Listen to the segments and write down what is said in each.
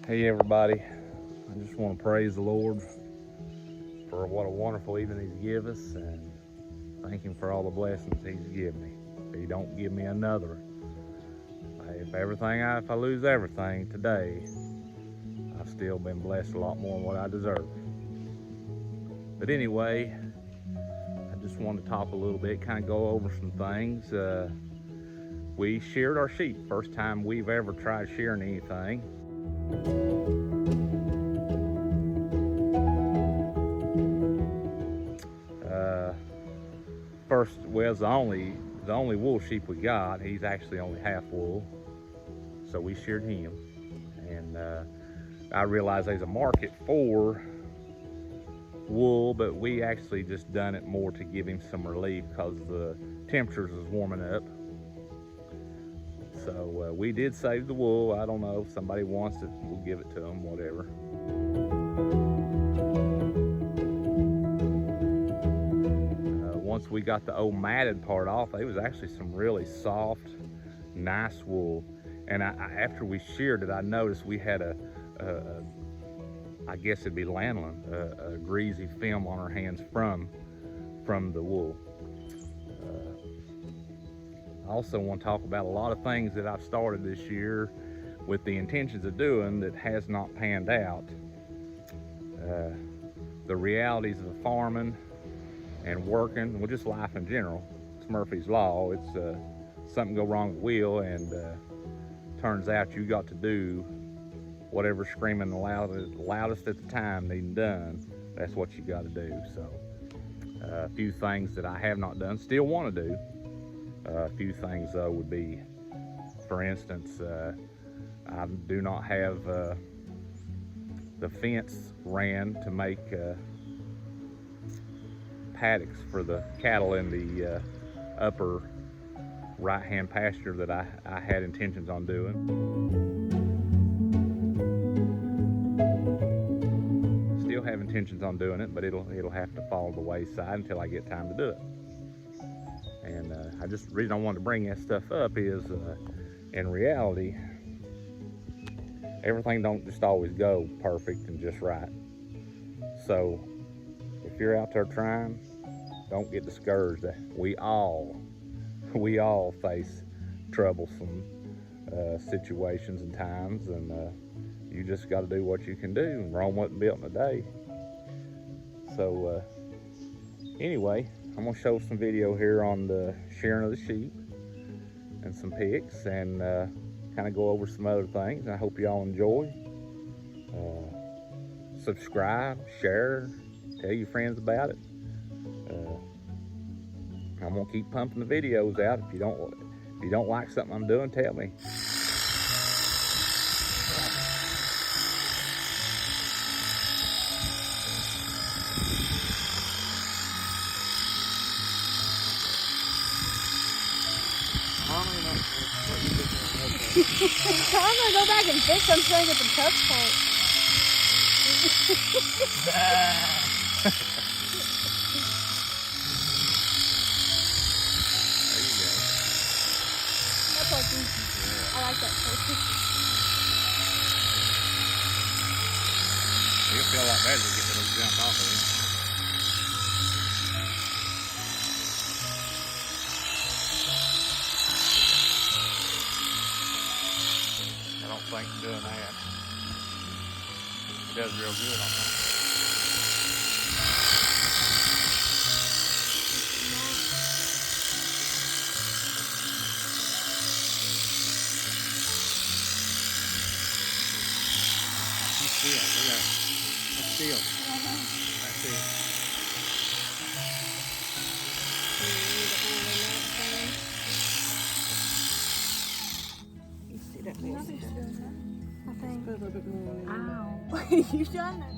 Hey everybody, I just want to praise the Lord for what a wonderful evening He's given us and thank Him for all the blessings He's given me. If He don't give me another, if I lose everything today, I've still been blessed a lot more than what I deserve. But anyway, I just want to talk a little bit, kind of go over some things. We sheared our sheep, first time we've ever tried shearing anything. The only wool sheep we got, he's actually only half wool, so we sheared him. And I realized there's a market for wool, but we actually just done it more to give him some relief because the temperatures is warming up. So we did save the wool. I don't know if somebody wants it, we'll give it to them, whatever. Once we got the old matted part off, it was actually some really soft, nice wool. And after we sheared it, I noticed we had I guess it'd be lanolin, a greasy film on our hands from the wool. I also want to talk about a lot of things that I've started this year with the intentions of doing that has not panned out. The realities of farming and working, well, just life in general. It's Murphy's Law. It's something go wrong with the wheel, and turns out you got to do whatever screaming loudest at the time needing done. That's what you got to do. So a few things that I have not done, still want to do. A few things though would be, for instance, I do not have the fence ran to make paddocks for the cattle in the upper right-hand pasture that I had intentions on doing. Still have intentions on doing it, but it'll have to fall to the wayside until I get time to do it. And the reason I wanted to bring that stuff up is, in reality, everything don't just always go perfect and just right. So if you're out there trying, don't get discouraged. We all face troublesome situations and times, and you just got to do what you can do. And Rome wasn't built in a day. So anyway, I'm gonna show some video here on the shearing of the sheep and some pigs, and kind of go over some other things. I hope y'all enjoy. Subscribe, share, tell your friends about it. I'm gonna keep pumping the videos out. If you don't like something I'm doing, tell me. I'm gonna go back and fix. I'm trying to get the tough part. There you go. That part's easy. Yeah. I like that part. It'll feel a lot better to get the little jump off of it. I don't think doing that. It does real good on that. Keep still, look at it. That's still. That's it. You see that face? I think. Put a little bit more in there. Ow. You've done that.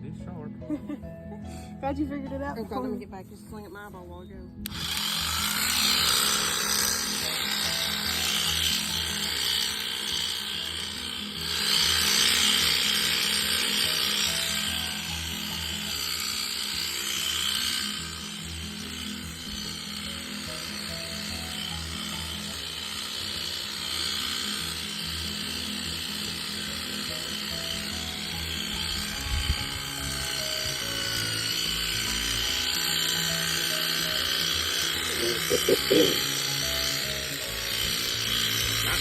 It's sharp. Glad you figured it out. Oh God, let me get back. Just sling at my eyeball while I go. Might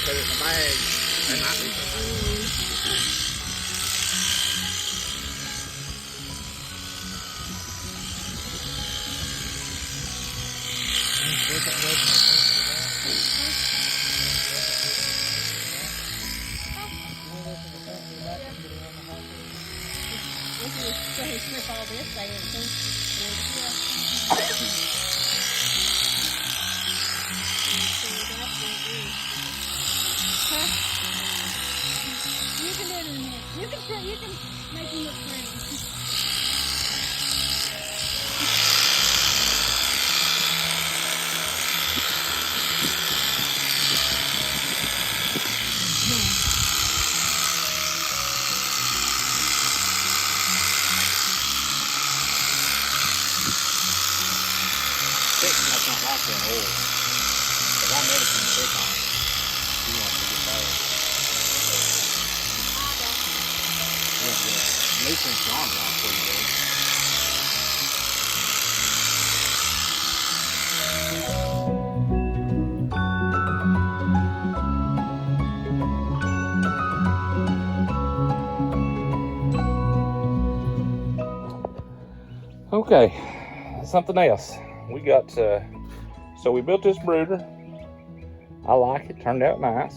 put it in the bag. There might be something. Strip all this there, you can do it in a minute. You can make him look pretty. That's not like that oil. But I never can stick on it. He wants to get bad. He wants to get a nuisance on it pretty good. Okay, something else. We got, so we built this brooder. I like it, turned out nice.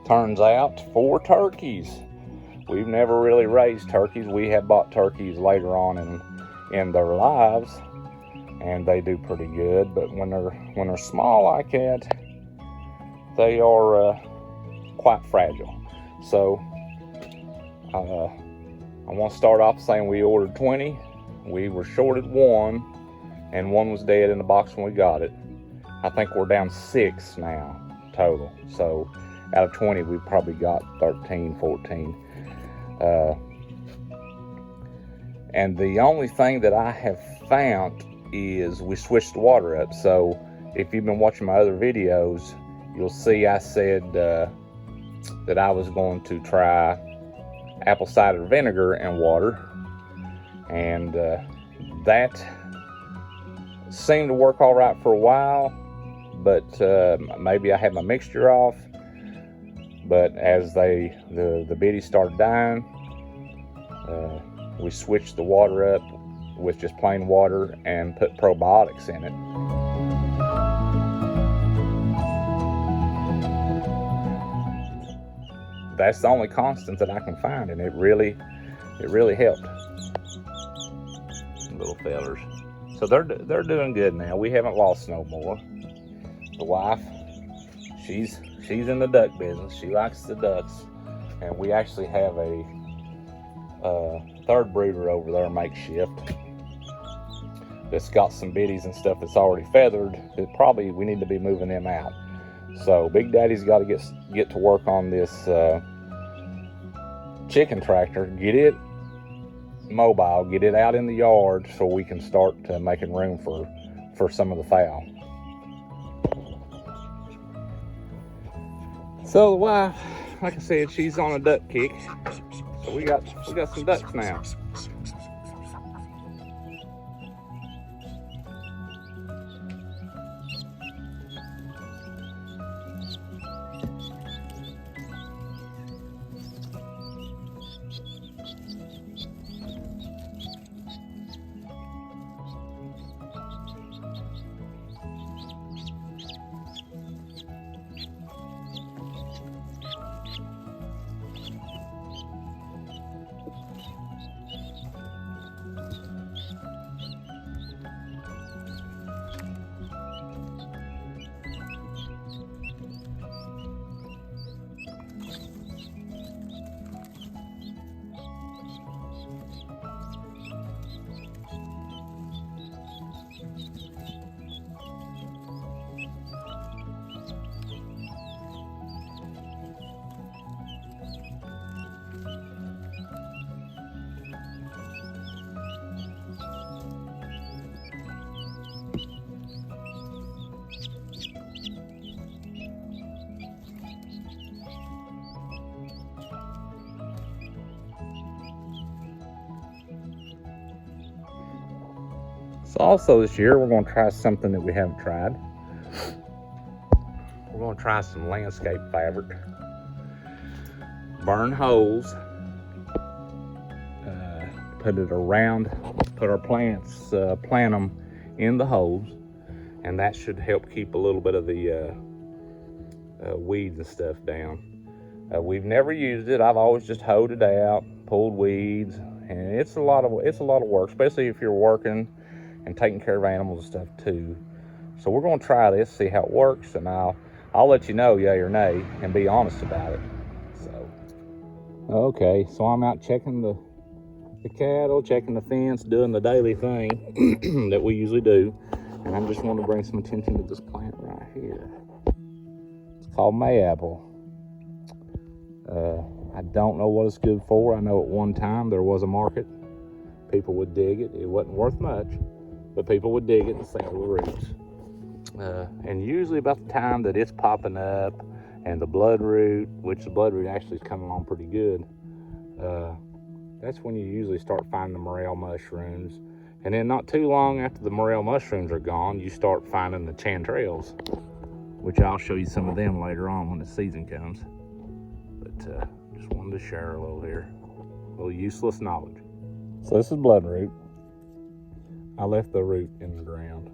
Turns out 4 turkeys. We've never really raised turkeys. We have bought turkeys later on in their lives, and they do pretty good. But when they're small like that, they are quite fragile. So I want to start off saying we ordered 20. We were shorted 1, and 1 was dead in the box when we got it. I think we're down 6 now total. So out of 20, we probably got 13, 14. And the only thing that I have found is we switched the water up. So if you've been watching my other videos, you'll see I said that I was going to try apple cider vinegar and water, and that seemed to work all right for a while, but maybe I had my mixture off. But as the biddies started dying, we switched the water up with just plain water and put probiotics in it. That's the only constant that I can find, and it really helped. Little fellers. So they're doing good now. We haven't lost no more. The wife, she's in the duck business. She likes the ducks, and we actually have a third brooder over there, makeshift, that's got some biddies and stuff that's already feathered. That probably we need to be moving them out. So Big Daddy's got to get to work on this chicken tractor, get it mobile, get it out in the yard so we can start making room for some of the fowl. So the wife, like I said, she's on a duck kick. So we got some ducks now. So also this year, we're gonna try something that we haven't tried. We're gonna try some landscape fabric. Burn holes, put it around, put our plants, plant them in the holes, and that should help keep a little bit of the weeds and stuff down. We've never used it. I've always just hoed it out, pulled weeds, and it's a lot of work, especially if you're working and taking care of animals and stuff too. So we're gonna try this, see how it works, and I'll let you know, yay or nay, and be honest about it. So, okay, so I'm out checking the cattle, checking the fence, doing the daily thing that we usually do. And I just want to bring some attention to this plant right here. It's called mayapple. I don't know what it's good for. I know at one time there was a market. People would dig it. It wasn't worth much, but people would dig it and sell the roots. And usually about the time that it's popping up, and the bloodroot, which the bloodroot actually is coming along pretty good, that's when you usually start finding the morel mushrooms. And then not too long after the morel mushrooms are gone, you start finding the chanterelles, which I'll show you some of them later on when the season comes. But just wanted to share a little here, a little useless knowledge. So this is bloodroot. I left the root in the ground.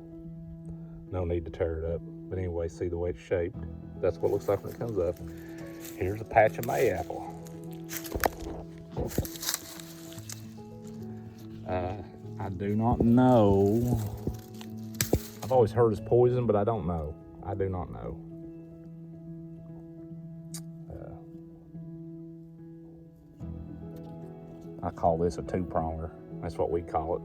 No need to tear it up. But anyway, see the way it's shaped? That's what it looks like when it comes up. Here's a patch of mayapple. I do not know. I've always heard it's poison, but I don't know. I do not know. I call this a two-pronger. That's what we call it.